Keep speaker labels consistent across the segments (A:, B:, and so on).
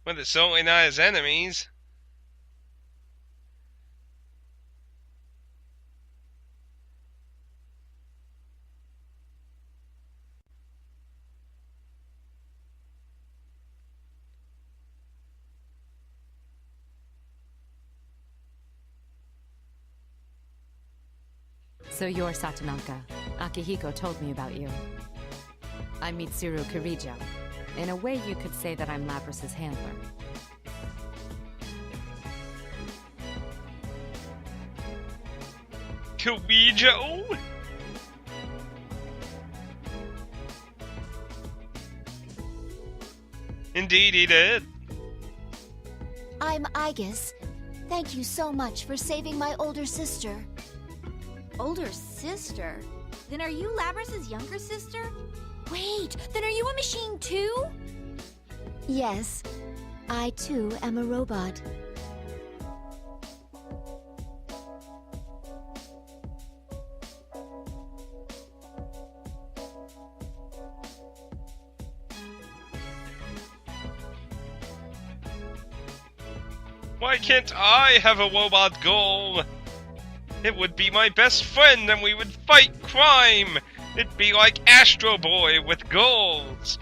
A: But it's certainly not his enemies.
B: So you're Satonaka. Akihiko told me about you. I'm Mitsuru Kirijo. In a way, you could say that I'm Labrys's handler.
A: Kirijo? Indeed he did.
C: I'm Aigis. Thank you so much for saving my older sister.
D: Older sister? Then are you Labrys's younger sister?
C: Wait,
D: Then are you a machine too?
C: yes, I too am a robot.
A: Why can't I have a robot girl? It would be my best friend and we would fight crime! It'd be like Astro Boy with girls!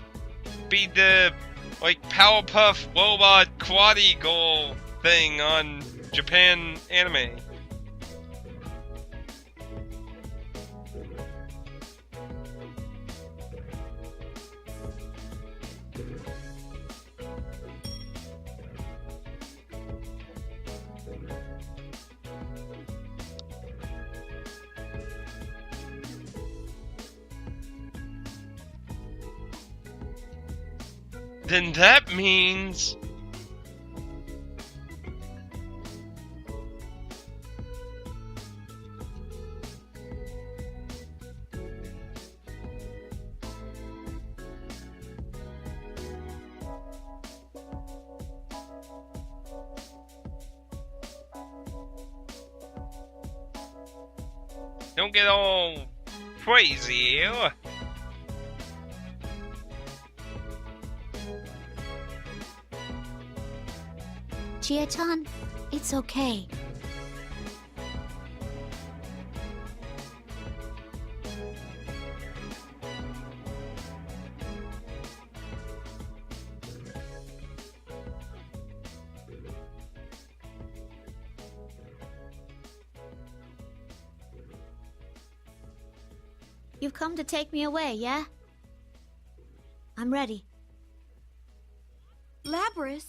A: Be the, like, Powerpuff Robot Karate Girl thing on Japan anime. Then that means... Don't get all crazy here.
C: Chie-chan, it's okay. You've come to take me away, yeah? I'm ready.
D: Labrys?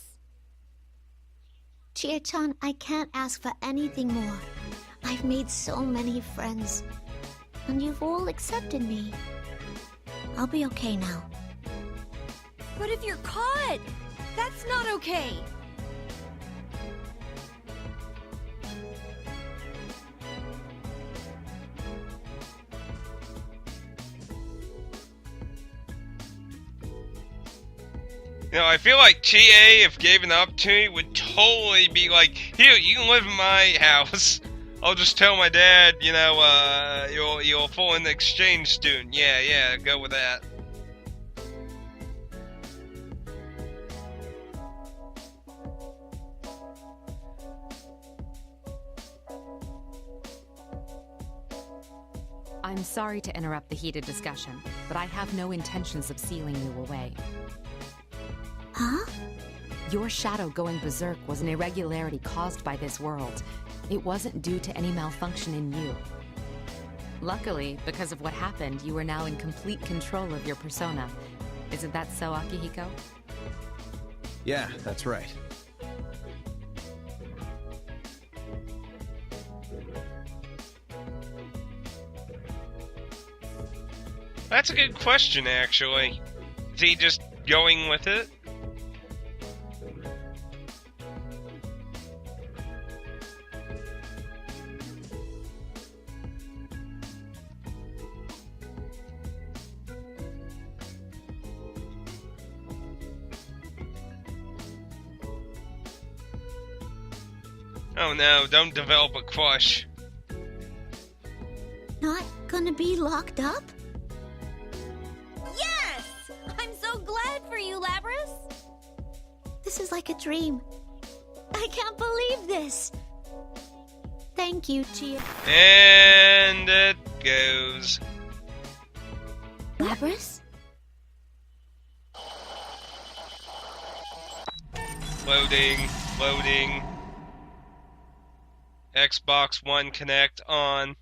C: Chie-chan, I can't ask for anything more. I've made so many friends, and you've all accepted me. I'll be okay now.
D: But if you're caught, that's not okay.
A: You know, I feel like Chie, if given the opportunity, would totally be like, here, you can live in my house. I'll just tell my dad, you know, you're a foreign exchange student. Yeah, go with that.
B: I'm sorry to interrupt the heated discussion, but I have no intentions of sealing you away.
C: Huh?
B: Your shadow going berserk was an irregularity caused by this world. It wasn't due to any malfunction in you. Luckily, because of what happened, you are now in complete control of your persona. Isn't that so, Akihiko?
E: Yeah, that's right.
A: That's a good question, actually. Is he just going with it? Oh no, don't develop a crush.
C: Not gonna be locked up?
D: Yes! I'm so glad for you, Labrys!
C: This is like a dream. I can't believe this. Thank you, Chie.
A: And it goes.
C: Lapras?
A: Loading, loading. Xbox One Connect on.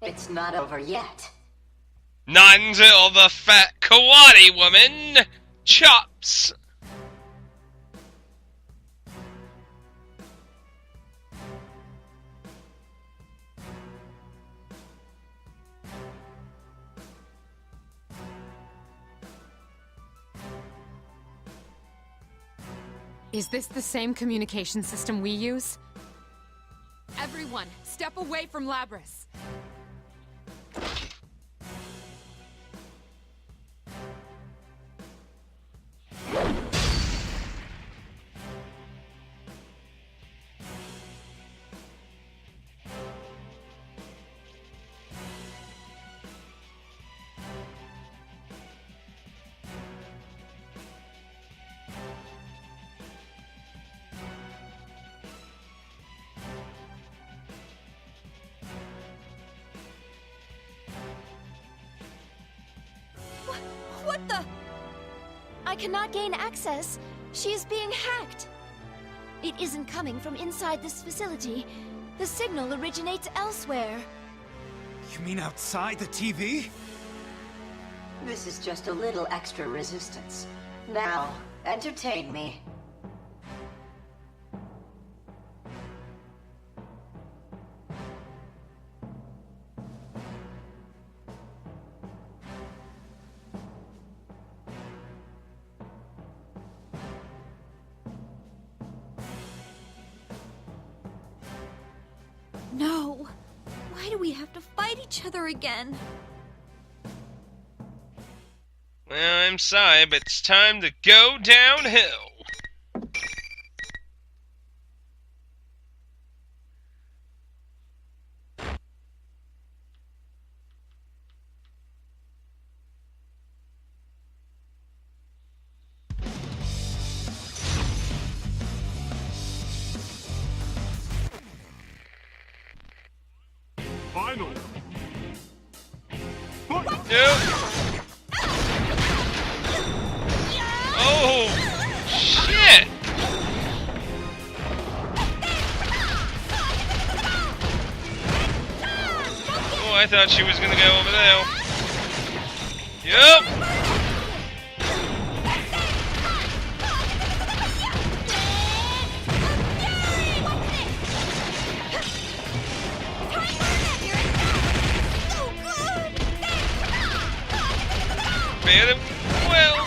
F: It's not over yet.
A: Not until the fat karate woman chops.
B: Is this the same communication system we use? Everyone, step away from Labras.
D: What the? I cannot gain access. She is being hacked. It isn't coming from inside this facility. The signal originates elsewhere.
G: You mean outside the TV?
F: This is just a little extra resistance. Now, entertain me.
D: No. Why do we have to fight each other again?
A: Well, I'm sorry, but it's time to go downhill.
G: Finally.
A: Nope. Oh, shit! Oh, I thought she was gonna go over there. Yep. Very well.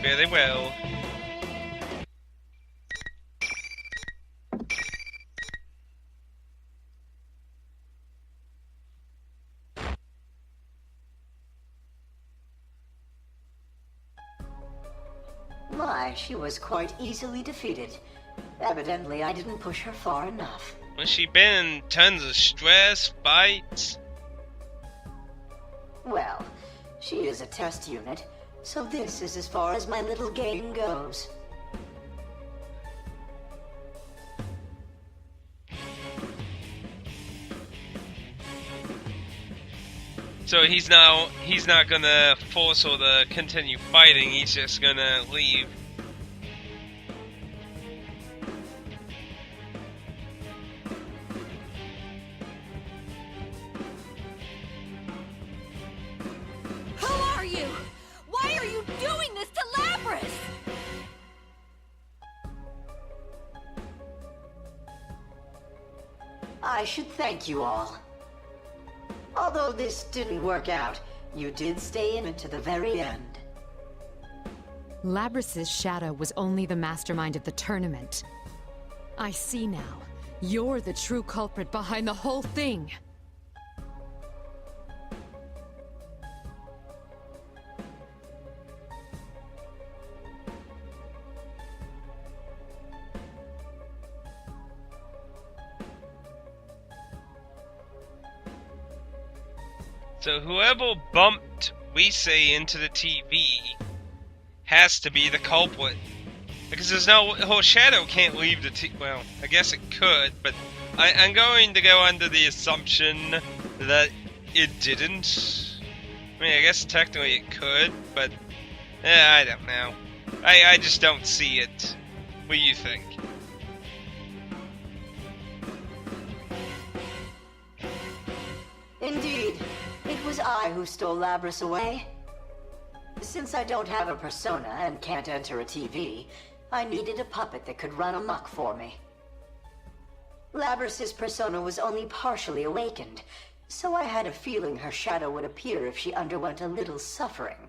A: Very well.
F: My, she was quite easily defeated. Evidently, I didn't push her far enough.
A: Well, she been in tons of stress, fights.
F: Well, she is a test unit, so this is as far as my little game goes.
A: So he's not gonna force her to continue fighting, he's just gonna leave.
D: Who are you? Why are you doing this to Lapras?
F: I should thank you all. Although this didn't work out, you did stay in it to the very end.
B: Labras's shadow was only the mastermind of the tournament. I see now. You're the true culprit behind the whole thing.
A: So whoever bumped Weisei into the TV has to be the culprit. Because there's no... Her shadow can't leave the TV... Well, I guess it could, but I'm going to go under the assumption that it didn't. I mean, I guess technically it could, but... I don't know. I just don't see it. What do you think?
F: Indeed. It was I who stole Labris away. Since I don't have a persona and can't enter a TV, I needed a puppet that could run amok for me. Labris's persona was only partially awakened, so I had a feeling her shadow would appear if she underwent a little suffering.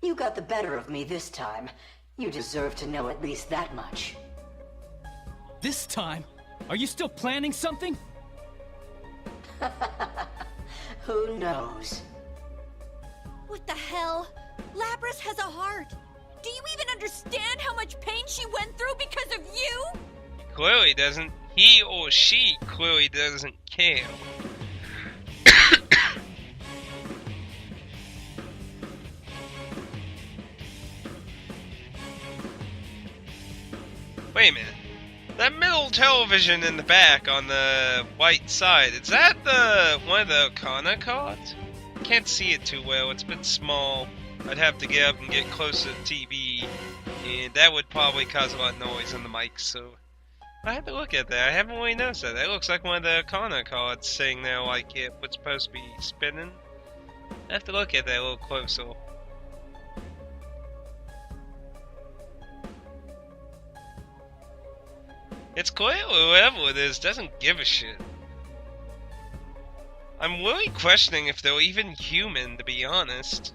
F: You got the better of me this time. You deserve to know at least that much.
H: This time? Are you still planning something?
F: Who knows?
D: What the hell? Labris has a heart. Do you even understand how much pain she went through because of you?
A: Clearly doesn't. He or she clearly doesn't care. Wait a minute. That middle television in the back on the white side, is that one of the Arcana cards? Can't see it too well, it's a bit small. I'd have to get up and get closer to the TV, and that would probably cause a lot of noise on the mic, so I have to look at that. I haven't really noticed that. That looks like one of the Arcana cards sitting there like it was supposed to be spinning. I have to look at that a little closer. It's clear whoever it is doesn't give a shit. I'm really questioning if they're even human, to be honest.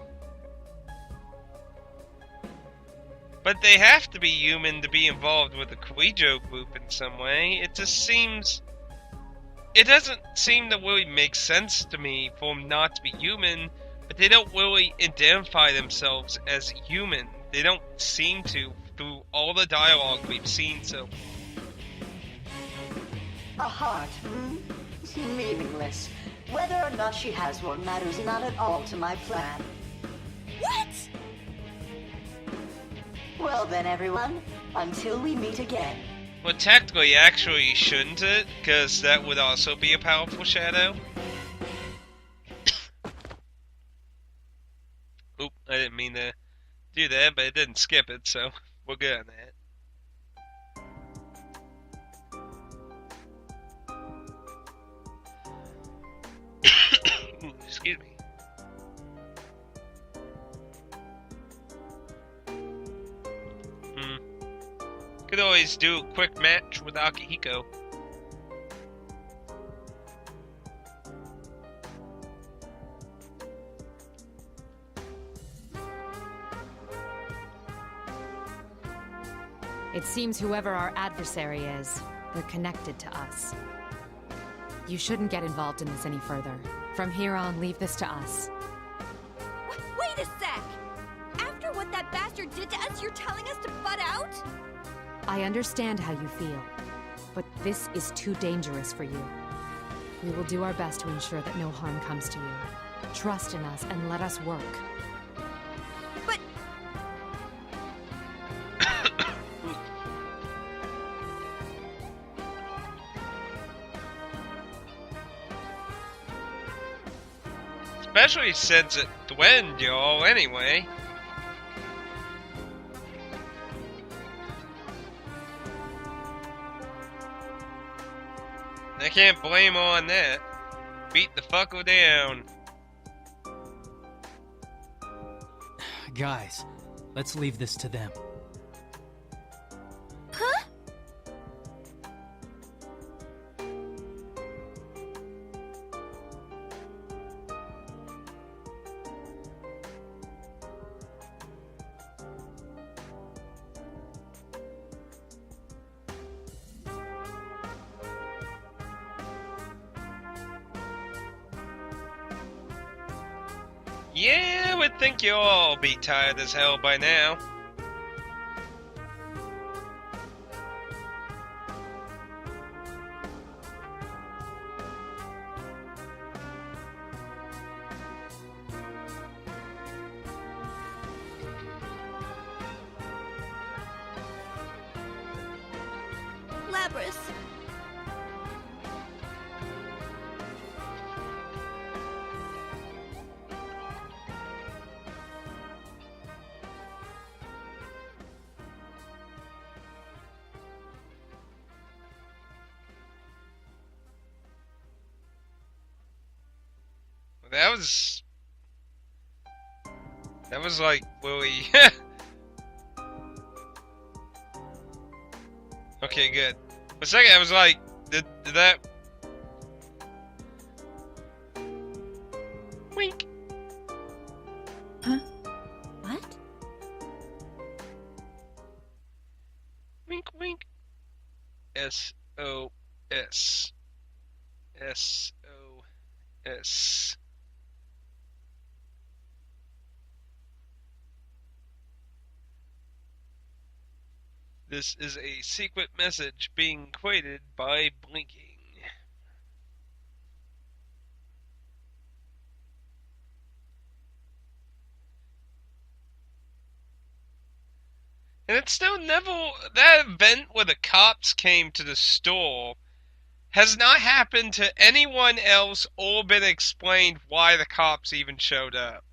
A: But they have to be human to be involved with the Kuijo group in some way. It just seems... It doesn't seem to really make sense to me for them not to be human, but they don't really identify themselves as human. They don't seem to, through all the dialogue we've seen so far.
F: A heart, hmm? Meaningless. Whether or not she has one matters not at all to my plan.
D: What?
F: Well then, everyone, until we meet again.
A: Well, technically, actually, shouldn't it? Because that would also be a powerful shadow. Oop, I didn't mean to do that, but it didn't skip it, so we're good on that. Excuse me. Could always do a quick match with Akihiko.
B: It seems whoever our adversary is, they're connected to us. You shouldn't get involved in this any further. From here on, leave this to us.
D: Wait a sec! After what that bastard did to us, you're telling us to butt out?
B: I understand how you feel, but this is too dangerous for you. We will do our best to ensure that no harm comes to you. Trust in us and let us work.
D: But...
A: Especially since it threatened y'all anyway. I can't blame her on that. Beat the fucker down.
H: Guys, let's leave this to them.
D: Huh?
A: Yeah, I would think you'll all be tired as hell by now.
D: Labrys.
A: That was like Willie. Okay, good. For a second, I was like, did that... Wink.
B: Huh? What?
A: Wink, wink. S-O-S. S-O-S. This is a secret message being quoted by blinking. And it's still never... That event where the cops came to the store has not happened to anyone else or been explained why the cops even showed up.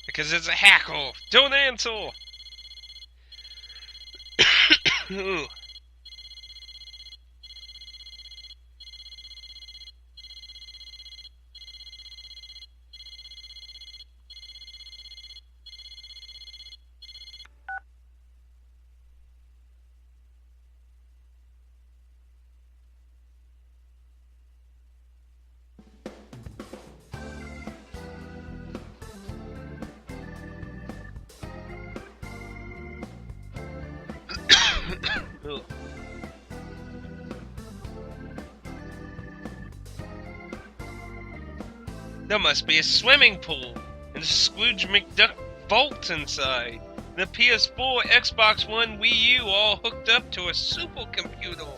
A: Because it's a hackle. Don't answer. Ooh. Ugh. There must be a swimming pool and a Scrooge McDuck vault inside. And a PS4, Xbox One, Wii U all hooked up to a supercomputer.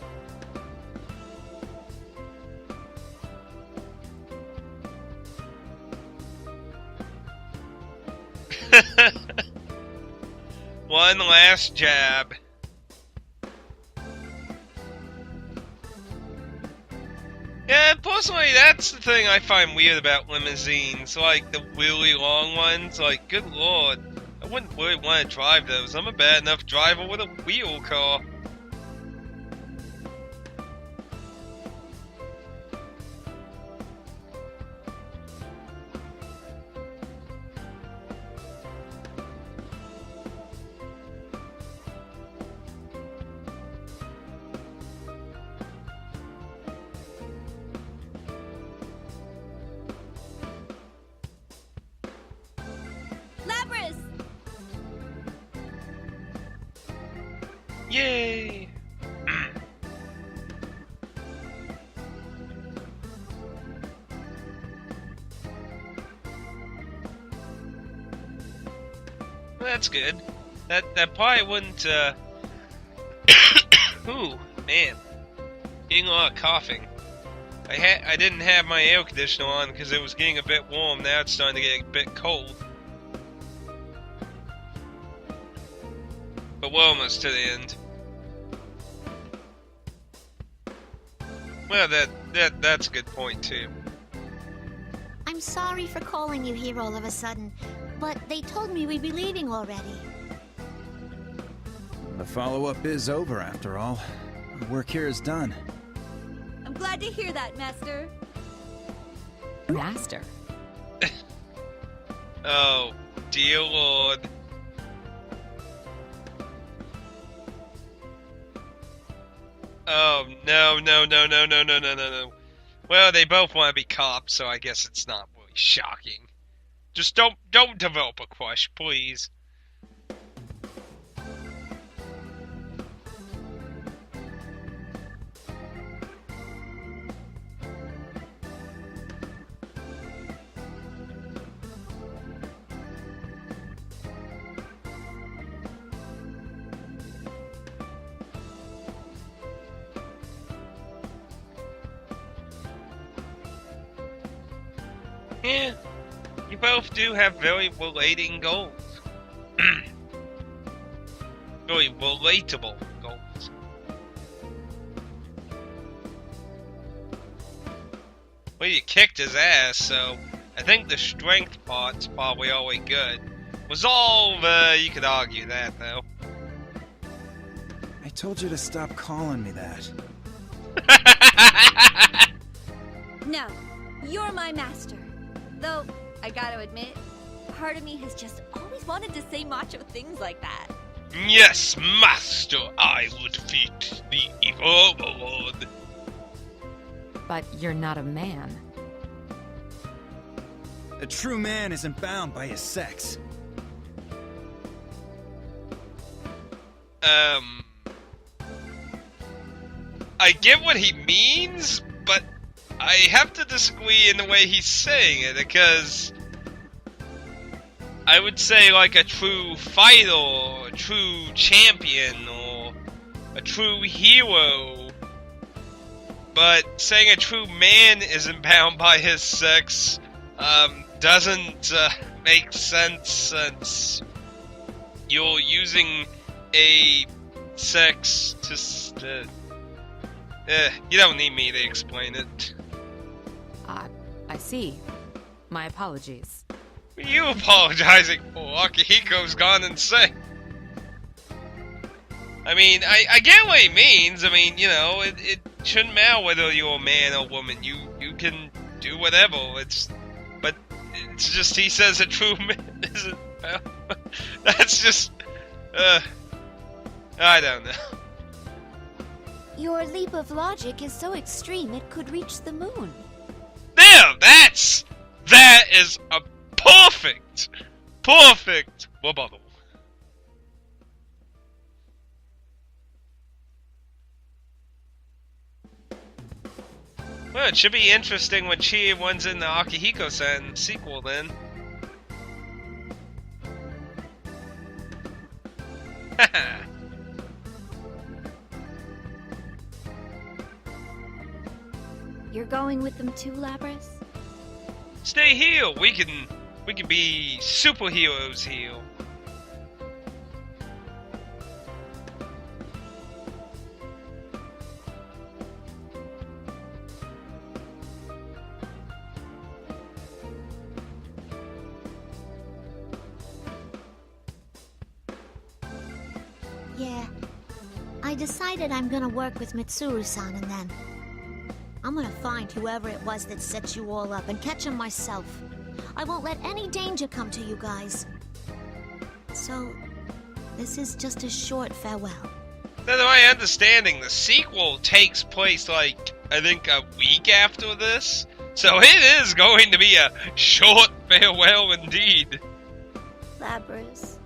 A: One last jab. Yeah, personally, that's the thing I find weird about limousines. Like, the really long ones. Like, good lord. I wouldn't really want to drive those. I'm a bad enough driver with a wheel car.
D: Labrys!
A: Yay! Well, that's good. That probably wouldn't, Ooh, man. Getting a lot of coughing. I didn't have my air conditioner on because it was getting a bit warm. Now it's starting to get a bit cold. But we're almost to the end. Well, that's a good point too.
C: I'm sorry for calling you here all of a sudden, but they told me we'd be leaving already.
E: The follow-up is over, after all. The work here is done.
D: I'm glad to hear that, Master.
B: Master.
A: Oh, Dear Lord. Oh, no, no, no, no, no, no, no, no, no. Well, they both want to be cops, so I guess it's not really shocking. Just don't develop a crush, please. Yeah, you both do have very relating goals. Very relatable goals. Well, you kicked his ass, so I think the strength part's probably always good. Resolve, you could argue that, though.
E: I told you to stop calling me that.
D: No, you're my master. Though, I gotta admit, part of me has just always wanted to say macho things like that.
A: Yes, master, I would defeat the evil overlord.
B: But you're not a man.
E: A true man isn't bound by his sex.
A: I get what he means, but I have to disagree in the way he's saying it, because I would say like a true fighter, or a true champion, or a true hero. But saying a true man isn't bound by his sex doesn't make sense, since you're using a sex to... you don't need me to explain it.
B: I see. My apologies.
A: What are you apologizing for? Akihiko's gone insane. I mean, I get what he means. I mean, you know, it shouldn't matter whether you're a man or woman. You can do whatever. But it's just he says a true man isn't. That's just. I don't know.
D: Your leap of logic is so extreme it could reach the moon.
A: There, that is a perfect rebuttal. Well, it should be interesting when Chie wins in the Akihiko-san sequel then. Haha.
D: You're going with them too, Labras?
A: Stay here. We can be superheroes here.
C: Yeah. I decided I'm gonna work with Mitsuru-san, and then I'm gonna find whoever it was that set you all up and catch him myself. I won't let any danger come to you guys. So, this is just a short farewell.
A: Now, to my understanding, the sequel takes place, like, I think a week after this. So it is going to be a short farewell indeed.
D: Labras.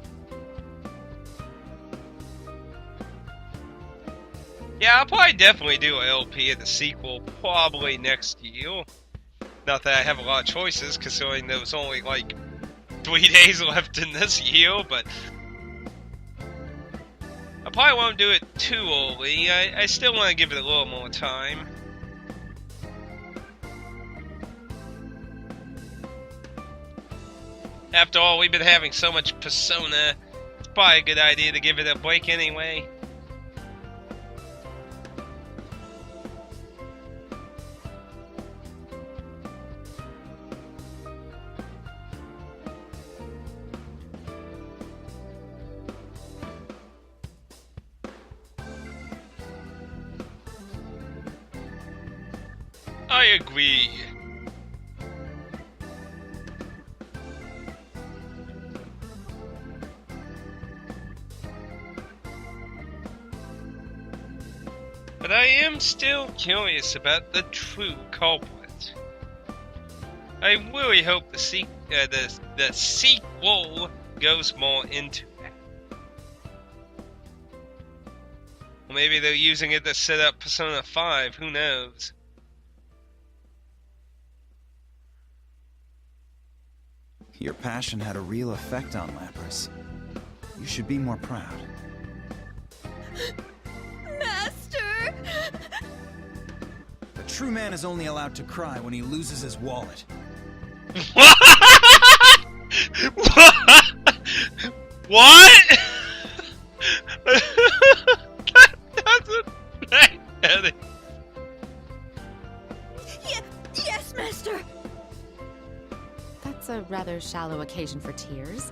A: Yeah, I'll probably definitely do an LP in the sequel, probably next year. Not that I have a lot of choices, considering there was only like 3 days left in this year, but I probably won't do it too early. I still want to give it a little more time. After all, we've been having so much Persona, it's probably a good idea to give it a break anyway. I agree. But I am still curious about the true culprit. I really hope the sequel goes more into it. Or maybe they're using it to set up Persona 5, who knows?
E: Your passion had a real effect on Lapras. You should be more proud.
D: Master!
E: A true man is only allowed to cry when he loses his wallet.
A: What? That doesn't make any.
D: Yes, Master!
B: That's a rather shallow occasion for tears.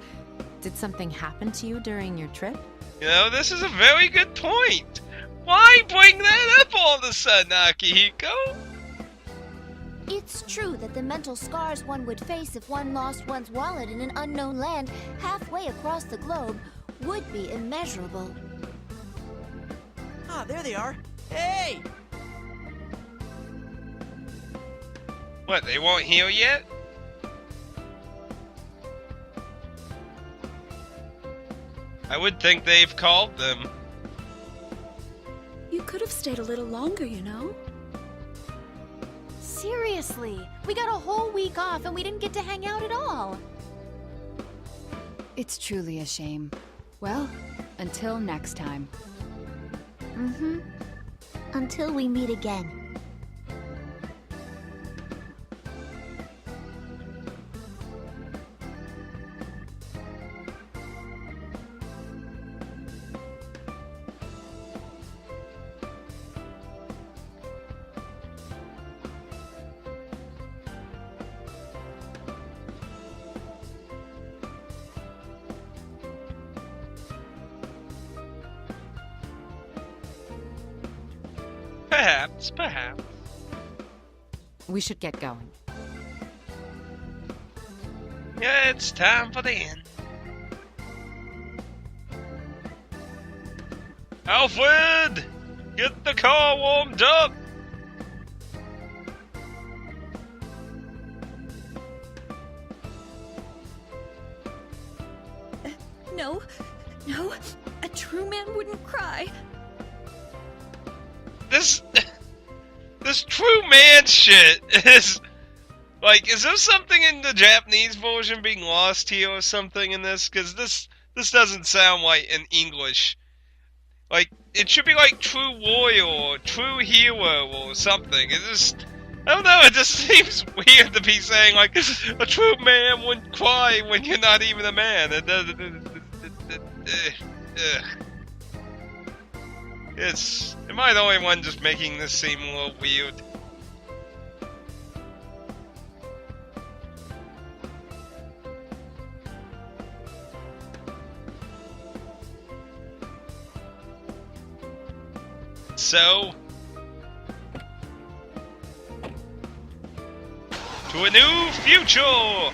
B: Did something happen to you during your trip?
A: You know, this is a very good point. Why bring that up all of a sudden, Akihiko?
D: It's true that the mental scars one would face if one lost one's wallet in an unknown land halfway across the globe would be immeasurable.
I: Ah, there they are. Hey!
A: What, they won't heal yet? I would think they've called them.
J: You could have stayed a little longer, you know?
D: Seriously, we got a whole week off and we didn't get to hang out at all.
K: It's truly a shame. Well, until next time.
C: Mm-hmm. Until we meet again.
A: Perhaps.
B: We should get going.
A: Yeah, it's time for the end. Alfred! Get the car warmed up!
J: No, a true man wouldn't cry.
A: This true man shit is like, is there something in the Japanese version being lost here or something in this? Because this doesn't sound like in English. Like, it should be like true warrior or true hero or something. It just, I don't know, it just seems weird to be saying like a true man wouldn't cry when you're not even a man. Am I the only one just making this seem a little weird? So, to a new future!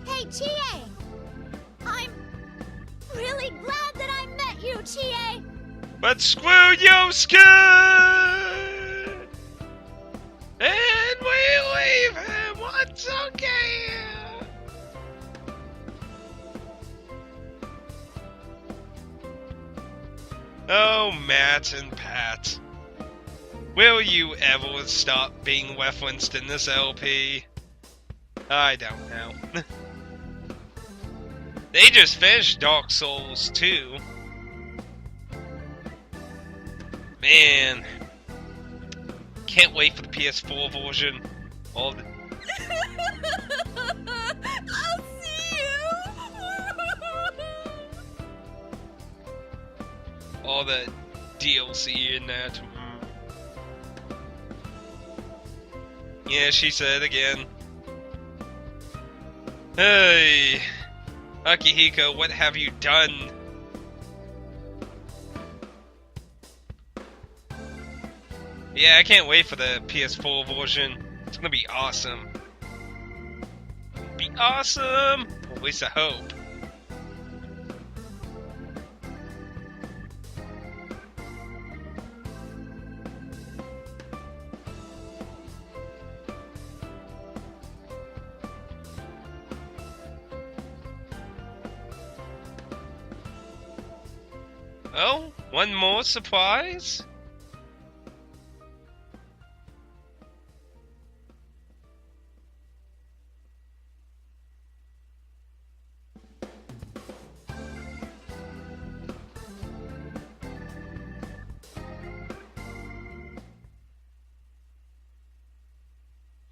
C: Hey, Chie! I'm really glad that I met you, Chie!
A: But screw Yosuke! And we leave him once again! Oh, Matt and Pat. Will you ever stop being referenced in this LP? I don't know. They just finished Dark Souls 2. Man. Can't wait for the PS4 version. All the...
J: I'll see you!
A: all the DLC in that. Yeah, she said again. Hey, Akihiko, what have you done? Yeah, I can't wait for the PS4 version. It's gonna be awesome. be awesome. Or at least I hope. Oh, one more surprise?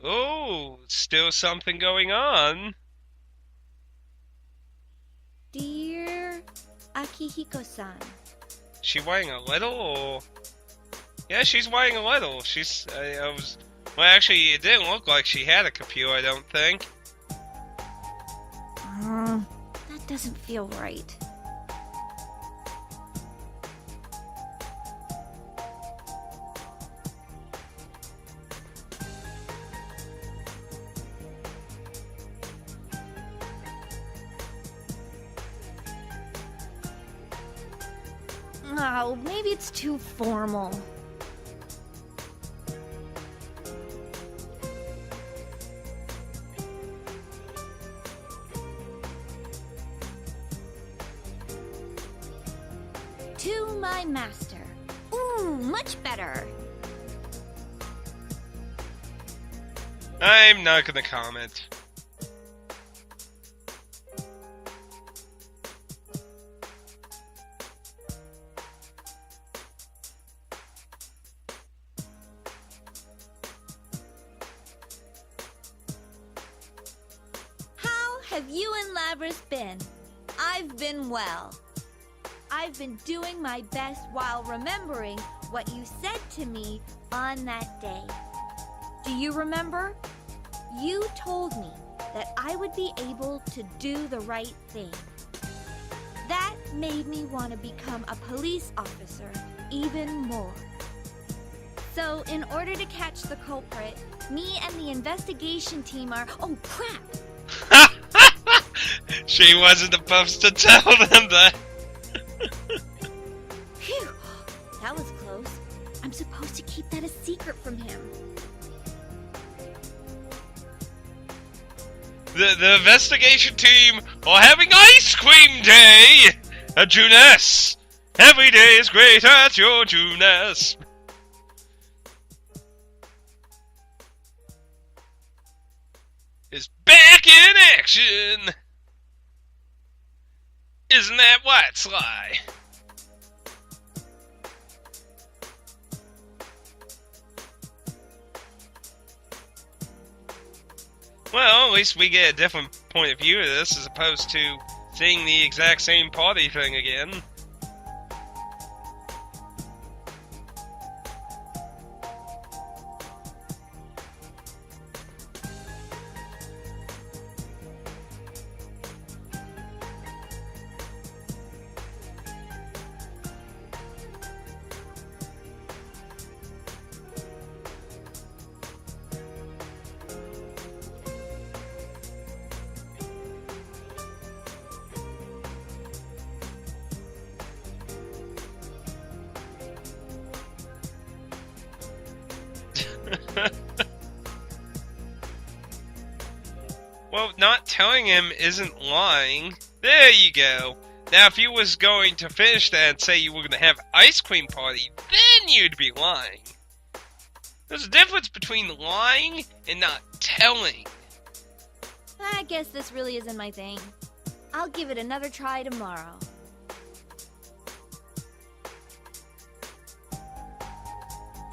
A: Oh, still something going on.
J: Dear Akihiko-san.
A: She weighing a little, or... Yeah, she's weighing a little. She's... I was... Well, actually, it didn't look like she had a computer, I don't think.
J: That doesn't feel right. Oh, maybe it's too formal. To my master. Ooh, much better.
A: I'm not gonna comment.
J: Have you and Labrys been? I've been well. I've been doing my best while remembering what you said to me on that day. Do you remember? You told me that I would be able to do the right thing. That made me want to become a police officer even more. So, in order to catch the culprit, me and the investigation team are... Oh, crap!
A: She wasn't supposed to tell them that.
J: Phew! That was close. I'm supposed to keep that a secret from him.
A: The investigation team are having ice cream day at Juness. Every day is great at your Juness. Is back in action. Isn't that right, Sly? Well, at least we get a different point of view of this as opposed to seeing the exact same party thing again. Well, not telling him isn't lying. There you go. Now, if you was going to finish that and say you were going to have an ice cream party, then you'd be lying. There's a difference between lying and not telling.
J: I guess this really isn't my thing. I'll give it another try tomorrow.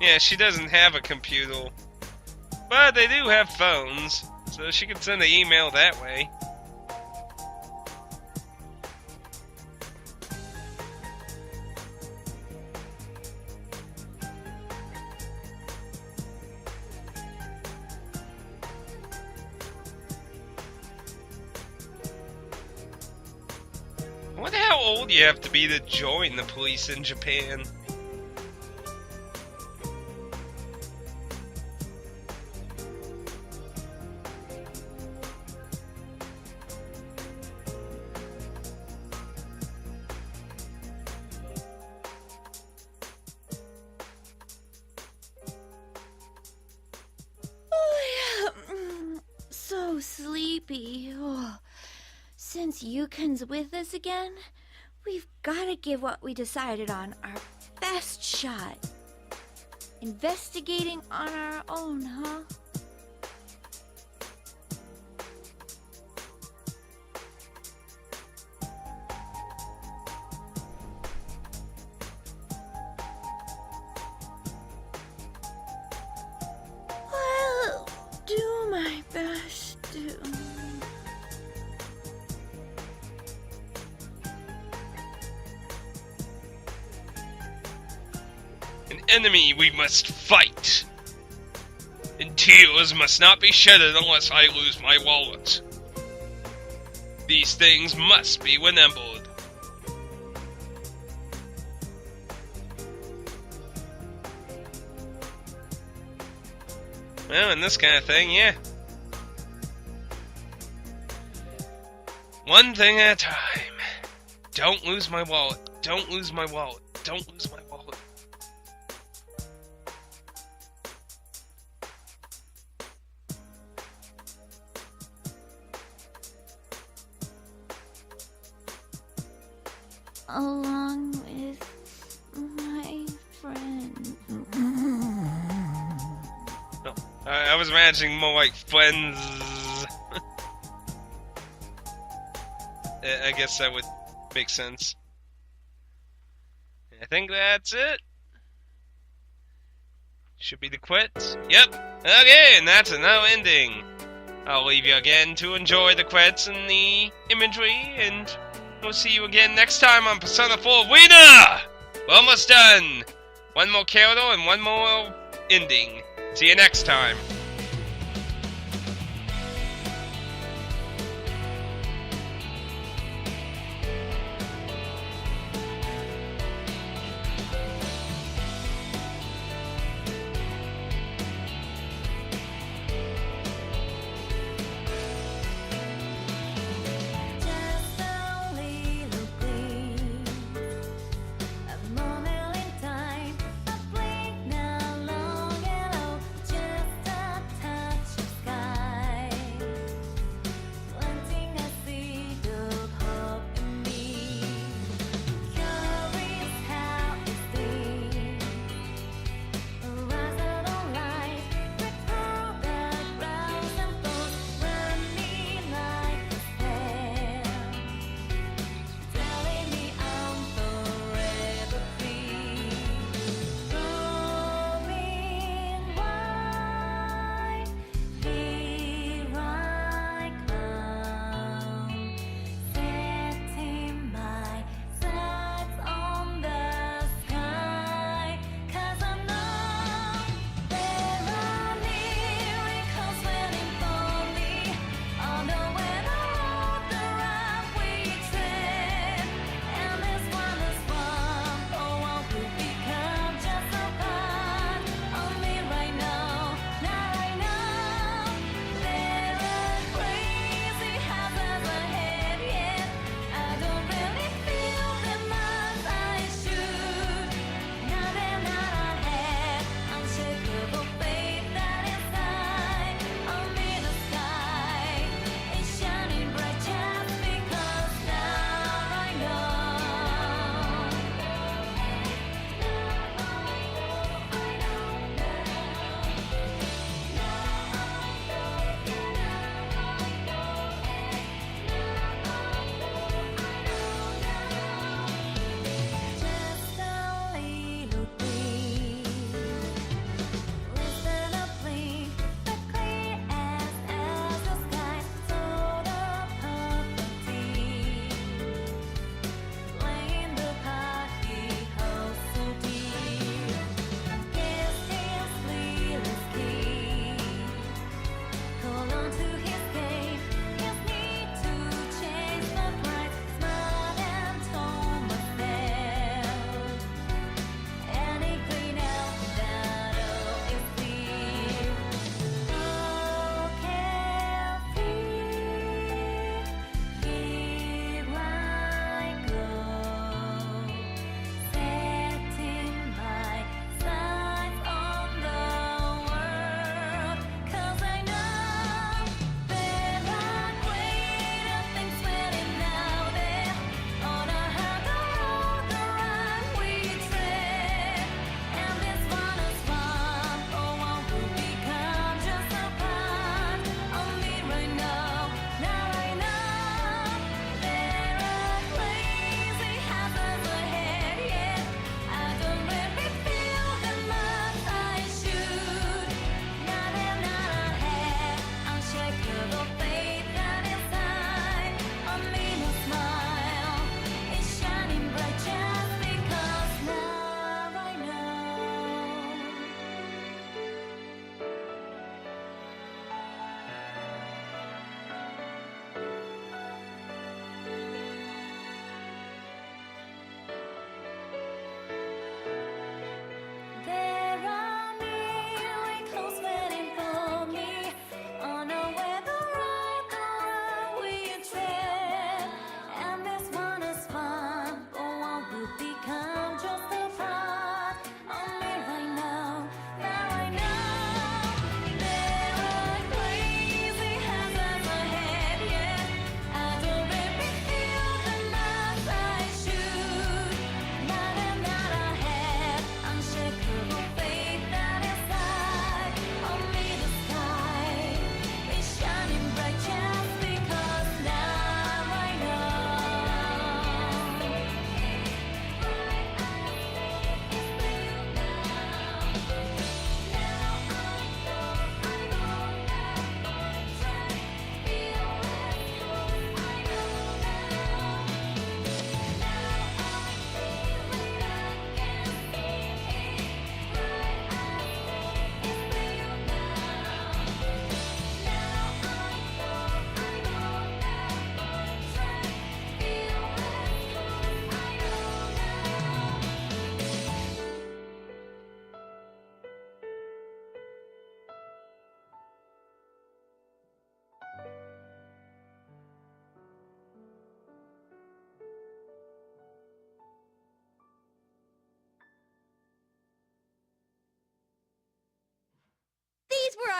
A: Yeah, she doesn't have a computer. But they do have phones, so she can send an email that way. I wonder how old you have to be to join the police in Japan.
J: so sleepy. Oh, since Yukon's with us again, we've got to give what we decided on our best shot. Investigating on our own, huh? I'll do my best to...
A: An enemy we must fight. And tears must not be shedded unless I lose my wallet. These things must be remembered. Well, in this kind of thing, yeah. One thing at a time. Don't lose my wallet. Don't lose my wallet. Don't lose my wallet.
J: Along with my friend.
A: No, I was imagining more like friends. I guess that would make sense. I think that's it. Should be the quit. Yep. Okay, and that's another ending. I'll leave you again to enjoy the credits and the imagery, and we'll see you again next time on Persona 4 Winner! We're almost done. One more character and one more ending. See you next time.
J: Just a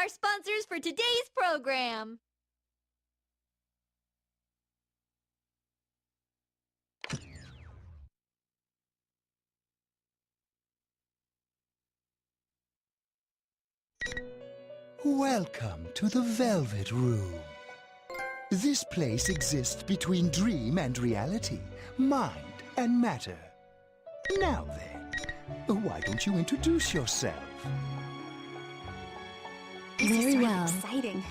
J: our sponsors for today's program.
L: Welcome to the Velvet Room. This place exists between dream and reality, mind and matter. Now then, why don't you introduce yourself?
K: Very well.
B: Exciting.